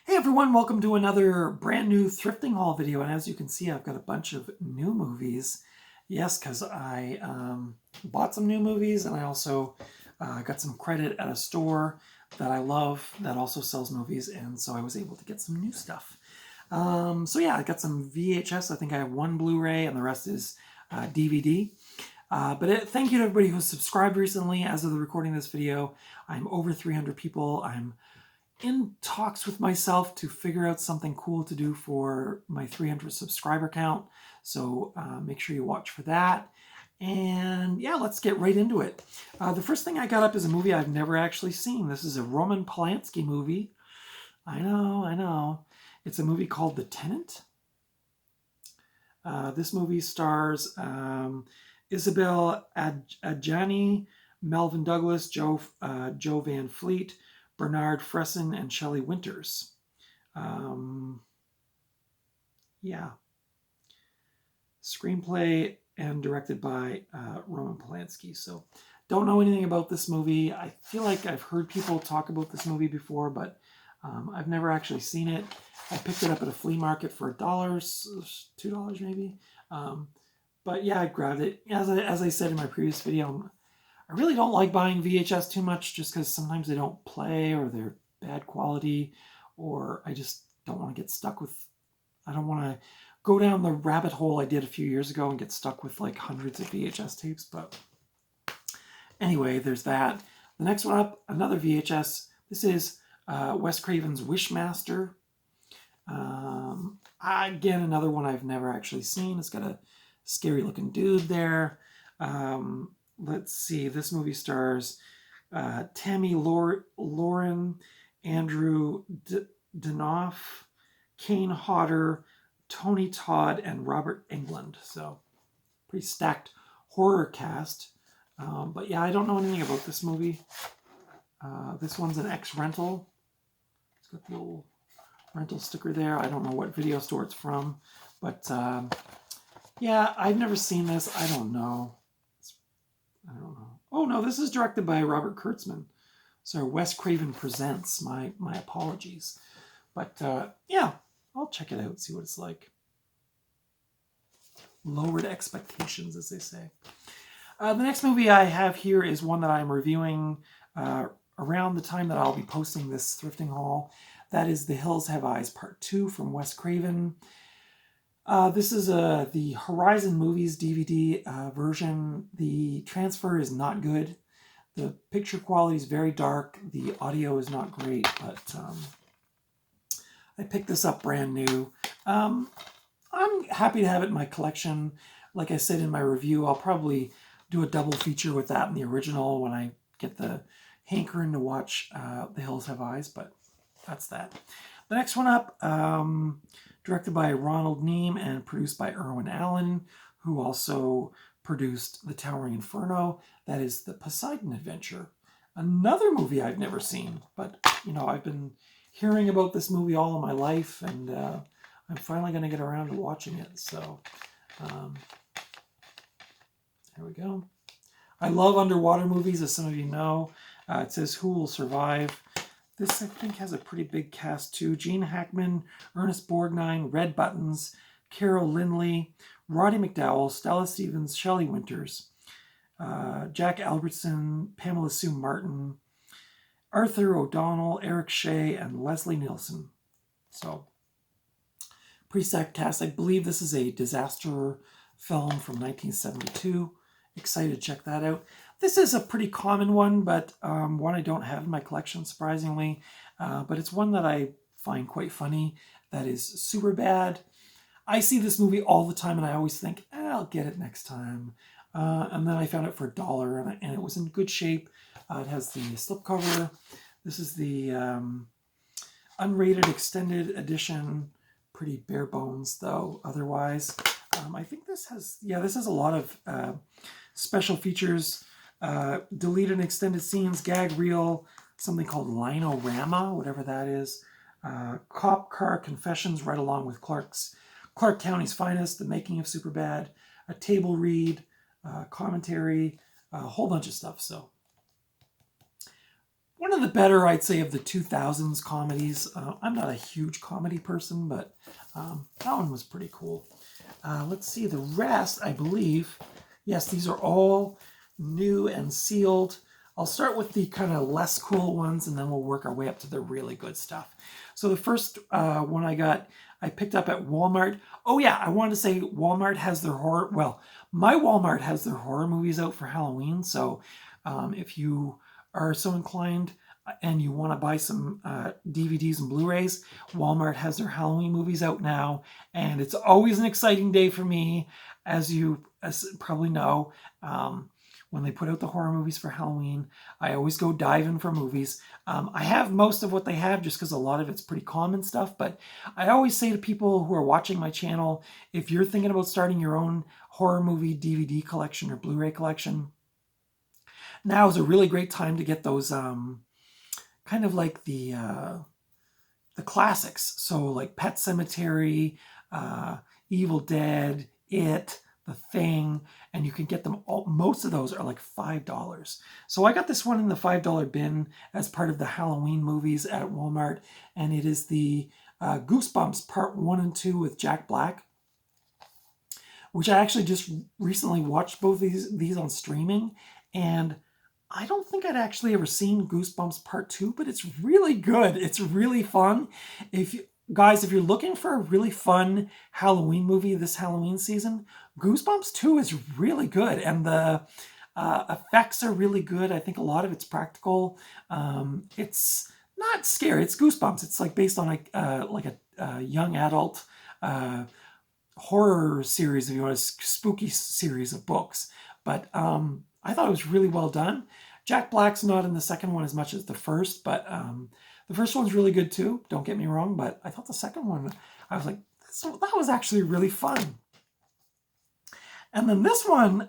Hey everyone, welcome to another brand new thrifting haul video. And as you can see, I've got a bunch of new movies. Yes, because I bought some new movies, and I also got some credit at a store that I love that also sells movies, and so I was able to get some new stuff. So yeah, I got some VHS. I think I have one Blu-ray and the rest is DVD. Thank you to everybody who's subscribed recently. As of the recording of this video, I'm over 300 people. I'm in talks with myself to figure out something cool to do for my 300 subscriber count. So make sure you watch for that. And yeah, let's get right into it. The first thing I got up is a movie I've never actually seen. This is a Roman Polanski movie. I know. It's a movie called The Tenant. This movie stars Isabel Adjani, Melvin Douglas, Joe Van Fleet, Bernard Fresson, and Shelley Winters. Yeah. Screenplay and directed by Roman Polanski. So don't know anything about this movie. I feel like I've heard people talk about this movie before, but I've never actually seen it. I picked it up at a flea market for $1, $2 maybe. But yeah, I grabbed it. As I said in my previous video, I really don't like buying VHS too much just because sometimes they don't play or they're bad quality, or I just don't want to get stuck with, I don't want to go down the rabbit hole I did a few years ago and get stuck with like hundreds of VHS tapes. But anyway, there's that. The next one up, another VHS. This is Wes Craven's Wishmaster. Again, another one I've never actually seen. It's got a scary looking dude there. Let's see, this movie stars Tammy Lauren, Andrew Danoff, Kane Hodder, Tony Todd, and Robert Englund. So, pretty stacked horror cast. But yeah, I don't know anything about this movie. This one's an ex-rental. It's got the old rental sticker there. I don't know what video store it's from. But yeah, I've never seen this. I don't know. Oh no, this is directed by Robert Kurtzman. So Wes Craven Presents. My apologies. But yeah, I'll check it out, see what it's like. Lowered expectations, as they say. The next movie I have here is one that I'm reviewing around the time that I'll be posting this thrifting haul. That is The Hills Have Eyes Part 2 from Wes Craven. This is the Horizon Movies DVD version. The transfer is not good. The picture quality is very dark. The audio is not great, but I picked this up brand new. I'm happy to have it in my collection. Like I said in my review, I'll probably do a double feature with that and the original when I get the hankering to watch The Hills Have Eyes, but that's that. The next one up, directed by Ronald Neame and produced by Irwin Allen, who also produced The Towering Inferno. That is The Poseidon Adventure. Another movie I've never seen, but, you know, I've been hearing about this movie all of my life, and I'm finally going to get around to watching it. So, there we go. I love underwater movies, as some of you know. It says Who Will Survive. This, I think, has a pretty big cast, too. Gene Hackman, Ernest Borgnine, Red Buttons, Carol Lindley, Roddy McDowell, Stella Stevens, Shelley Winters, Jack Albertson, Pamela Sue Martin, Arthur O'Donnell, Eric Shea, and Leslie Nielsen. So, pretty stacked cast. I believe this is a disaster film from 1972. Excited to check that out. This is a pretty common one, but one I don't have in my collection, surprisingly. But it's one that I find quite funny. That is Superbad. I see this movie all the time, and I always think, I'll get it next time. And then I found it for $1, and it was in good shape. It has the slipcover. This is the unrated extended edition. Pretty bare bones, though, otherwise. I think this has a lot of special features. Deleted extended scenes, gag reel, something called Linorama, whatever that is. Cop car confessions right along with Clark County's Finest, The Making of Superbad, a table read, commentary, a whole bunch of stuff. So one of the better, I'd say, of the 2000s comedies. I'm not a huge comedy person, but that one was pretty cool. Let's see, the rest, I believe, yes, these are all new and sealed. I'll start with the kind of less cool ones, and then we'll work our way up to the really good stuff. So the first one I picked up at Walmart. Oh yeah, I wanted to say Walmart has their horror, well, my Walmart has their horror movies out for Halloween, so if you are so inclined and you want to buy some DVDs and Blu-rays, Walmart has their Halloween movies out now, and it's always an exciting day for me, as you probably know. When they put out the horror movies for Halloween, I always go diving for movies. I have most of what they have just because a lot of it's pretty common stuff, but I always say to people who are watching my channel, if you're thinking about starting your own horror movie DVD collection or Blu-ray collection, now is a really great time to get those kind of like the classics. So like Pet Sematary, Evil Dead, It, The Thing, and you can get them all. Most of those are like $5. So I got this one in the $5 bin as part of the Halloween movies at Walmart, and it is the Goosebumps Part 1 and 2 with Jack Black, which I actually just recently watched both these on streaming, and I don't think I'd actually ever seen Goosebumps Part 2, but it's really good. It's really fun. Guys, if you're looking for a really fun Halloween movie this Halloween season, Goosebumps 2 is really good, and the effects are really good. I think a lot of it's practical. It's not scary. It's Goosebumps. It's like based on a young adult horror series, if you want, a spooky series of books. But I thought it was really well done. Jack Black's not in the second one as much as the first, but the first one's really good too, don't get me wrong, but I thought the second one, I was like, that was actually really fun. And then this one,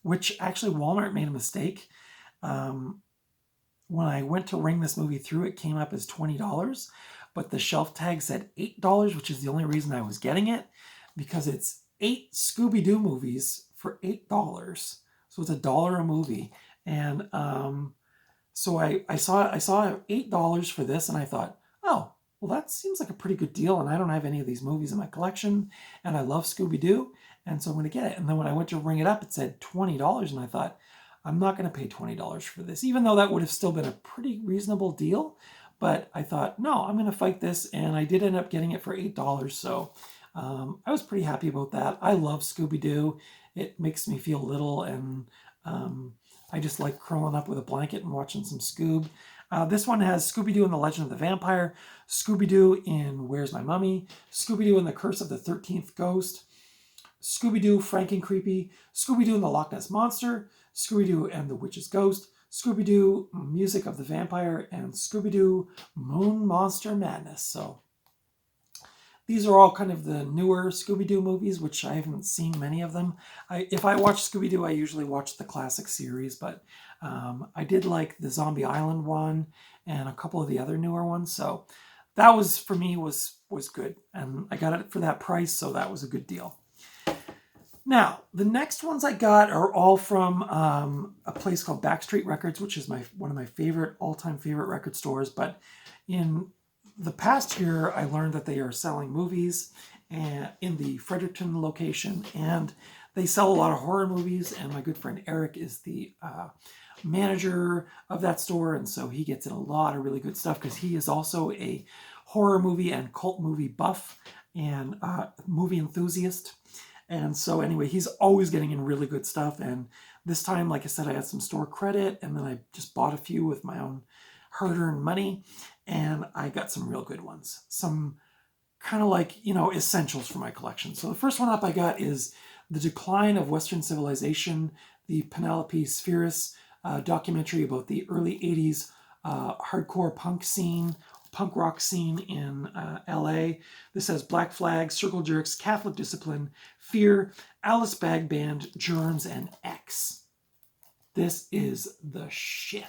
which actually Walmart made a mistake. When I went to ring this movie through, it came up as $20, but the shelf tag said $8, which is the only reason I was getting it, because it's 8 Scooby-Doo movies for $8. So it's $1 a movie. And so I saw $8 for this, and I thought, oh, well, that seems like a pretty good deal, and I don't have any of these movies in my collection, and I love Scooby-Doo, and so I'm going to get it. And then when I went to ring it up, it said $20, and I thought, I'm not going to pay $20 for this, even though that would have still been a pretty reasonable deal. But I thought, no, I'm going to fight this, and I did end up getting it for $8, so I was pretty happy about that. I love Scooby-Doo. It makes me feel little, and I just like curling up with a blanket and watching some Scoob. This one has Scooby-Doo and the Legend of the Vampire, Scooby-Doo in Where's My Mummy, Scooby-Doo and the Curse of the 13th Ghost, Scooby-Doo Franken-Creepy, Scooby-Doo and the Loch Ness Monster, Scooby-Doo and the Witch's Ghost, Scooby-Doo Music of the Vampire, and Scooby-Doo Moon Monster Madness. So these are all kind of the newer Scooby-Doo movies, which I haven't seen many of them. If I watch Scooby-Doo, I usually watch the classic series, but I did like the Zombie Island one and a couple of the other newer ones. So that was, for me, was good. And I got it for that price, so that was a good deal. Now, the next ones I got are all from a place called Backstreet Records, which is one of my all-time favorite record stores. But in the past year, I learned that they are selling movies in the Fredericton location, and they sell a lot of horror movies, and my good friend Eric is the manager of that store, and so he gets in a lot of really good stuff because he is also a horror movie and cult movie buff and movie enthusiast. And so anyway, he's always getting in really good stuff, and this time, like I said, I had some store credit, and then I just bought a few with my own hard-earned money, and I got some real good ones. Some kind of like, essentials for my collection. So the first one up I got is The Decline of Western Civilization, the Penelope Spheris documentary about the early 80s hardcore punk rock scene in LA. This has Black Flag, Circle Jerks, Catholic Discipline, Fear, Alice Bag Band, Germs, and X. This is the shit.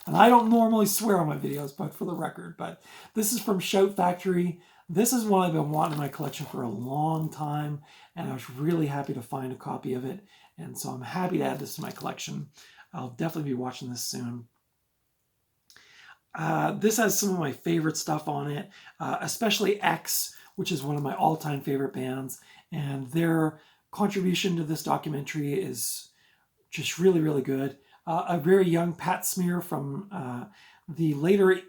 And I don't normally swear on my videos, but for the record, but this is from Shout Factory. This is one I've been wanting in my collection for a long time, and I was really happy to find a copy of it. And so I'm happy to add this to my collection. I'll definitely be watching this soon. This has some of my favorite stuff on it, especially X, which is one of my all-time favorite bands. And their contribution to this documentary is just really, really good. A very young Pat Smear from the later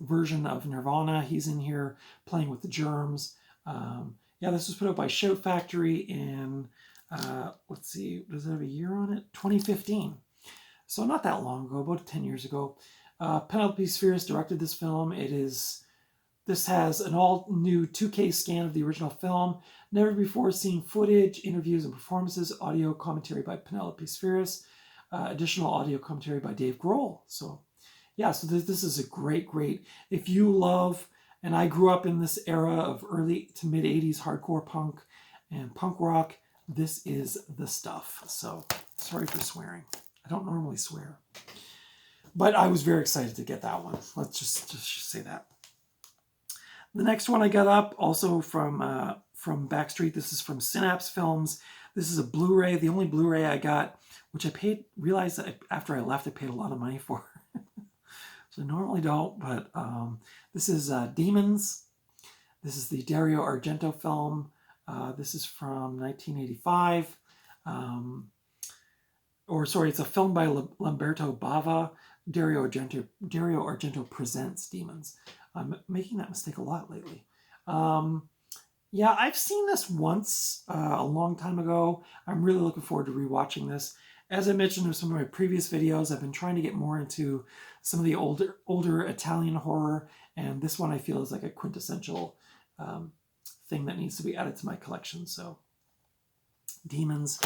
version of Nirvana. He's in here playing with the Germs. Yeah, this was put out by Shout Factory in, let's see, does it have a year on it? 2015. So not that long ago, about 10 years ago. Penelope Spheris directed this film. This has an all-new 2K scan of the original film, never before seen footage, interviews and performances, audio commentary by Penelope Spheris, additional audio commentary by Dave Grohl. So yeah, so this is a great, if you love, and I grew up in this era of early to mid 80s hardcore punk and punk rock, this is the stuff. So sorry for swearing. I don't normally swear. But I was very excited to get that one. Let's just say that. The next one I got up, also from Backstreet. This is from Synapse Films. This is a Blu-ray, the only Blu-ray I got, which I realized that after I left, I paid a lot of money for. So I normally don't, but this is Demons. This is the Dario Argento film. This is from 1985. It's a film by Lamberto Bava. Dario Argento presents Demons. I'm making that mistake a lot lately. Yeah, I've seen this once a long time ago. I'm really looking forward to rewatching this. As I mentioned in some of my previous videos, I've been trying to get more into some of the older Italian horror, and this one I feel is like a quintessential thing that needs to be added to my collection. So, Demons.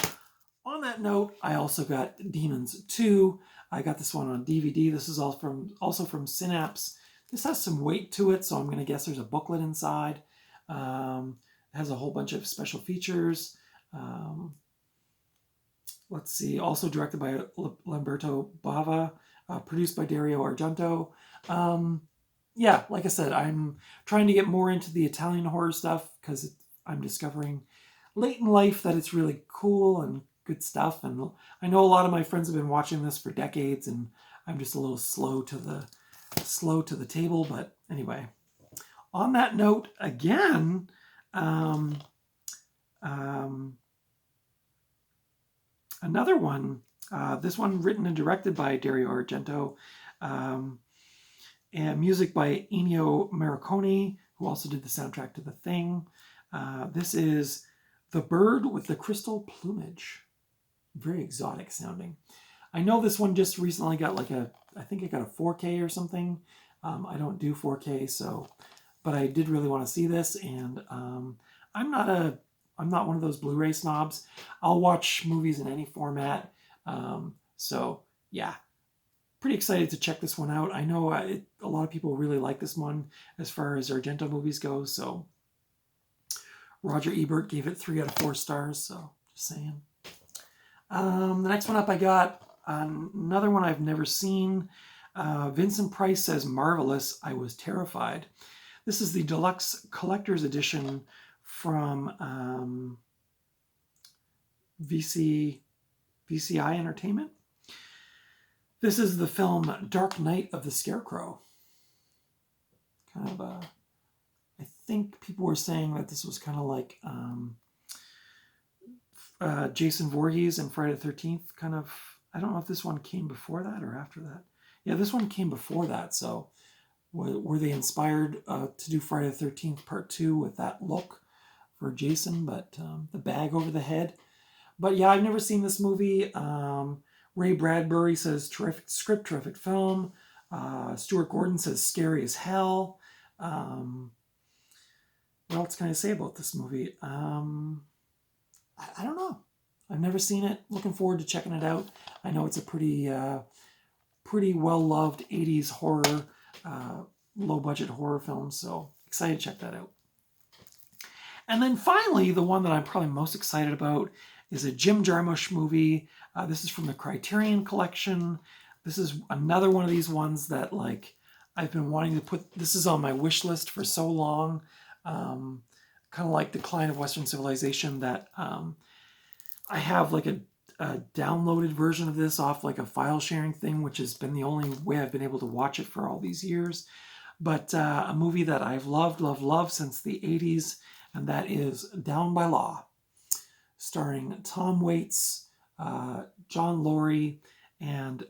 On that note, I also got Demons 2. I got this one on DVD. This is also from Synapse. This has some weight to it, so I'm going to guess there's a booklet inside. It has a whole bunch of special features. Let's see, also directed by Lamberto Bava, produced by Dario Argento. Yeah, like I said, I'm trying to get more into the Italian horror stuff because I'm discovering late in life that it's really cool and good stuff. And I know a lot of my friends have been watching this for decades, and I'm just a little slow to the table. But anyway, on that note, again, another one, this one written and directed by Dario Argento, and music by Ennio Morricone, who also did the soundtrack to The Thing. This is The Bird with the Crystal Plumage. Very exotic sounding. I know this one just recently got I think it got a 4K or something. I don't do 4K, but I did really want to see this, and I'm not one of those Blu-ray snobs. I'll watch movies in any format. So yeah, pretty excited to check this one out. I know a lot of people really like this one as far as Argento movies go. So Roger Ebert gave it 3 out of 4 stars. So just saying. The next one up, I got another one I've never seen. Vincent Price says, "Marvelous. I was terrified." This is the deluxe collector's edition from VCI Entertainment. This is the film Dark Night of the Scarecrow. Kind of I think people were saying that this was kind of like Jason Voorhees and Friday the 13th kind of. I don't know if this one came before that or after that. Yeah, this one came before that. So were they inspired to do Friday the 13th Part 2 with that look for Jason, but the bag over the head? But yeah, I've never seen this movie. Ray Bradbury says, terrific script, terrific film. Stuart Gordon says, scary as hell. What else can I say about this movie? I don't know. I've never seen it. Looking forward to checking it out. I know it's a pretty well-loved 80s horror, low-budget horror film, so excited to check that out. And then finally, the one that I'm probably most excited about is a Jim Jarmusch movie. This is from the Criterion Collection. This is another one of these ones that I've been wanting to put. This is on my wish list for so long. Kind of like Decline of Western Civilization, that I have a a downloaded version of this off like a file sharing thing, which has been the only way I've been able to watch it for all these years. But a movie that I've loved since the 80s, and that is Down by Law, starring Tom Waits, John Laurie, and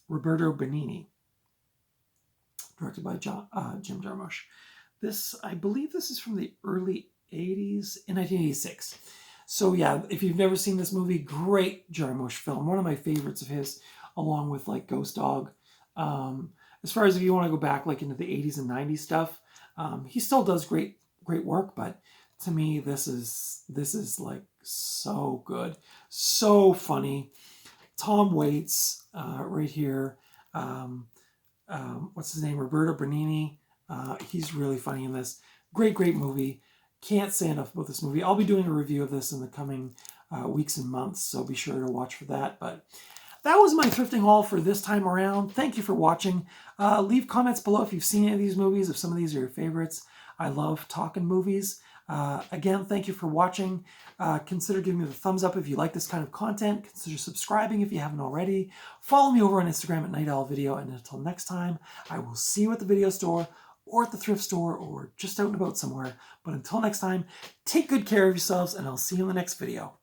Roberto Benigni, directed by Jim Jarmusch. I believe this is from the early 80s, in 1986. So yeah, if you've never seen this movie, great Jarmusch film. One of my favorites of his, along with like Ghost Dog. As far as if you want to go back like into the 80s and 90s stuff, he still does great work, but to me, this is like so good, so funny. Tom Waits, right here. What's his name? Roberto Benigni. He's really funny in this. Great movie. Can't say enough about this movie. I'll be doing a review of this in the coming weeks and months, so be sure to watch for that. But that was my thrifting haul for this time around. Thank you for watching. Leave comments below if you've seen any of these movies, if some of these are your favorites. I love talking movies. Again, thank you for watching. Consider giving me the thumbs up if you like this kind of content. Consider subscribing if you haven't already. Follow me over on Instagram at Night Owl Video. And until next time, I will see you at the video store or at the thrift store or just out and about somewhere. But until next time, take good care of yourselves, and I'll see you in the next video.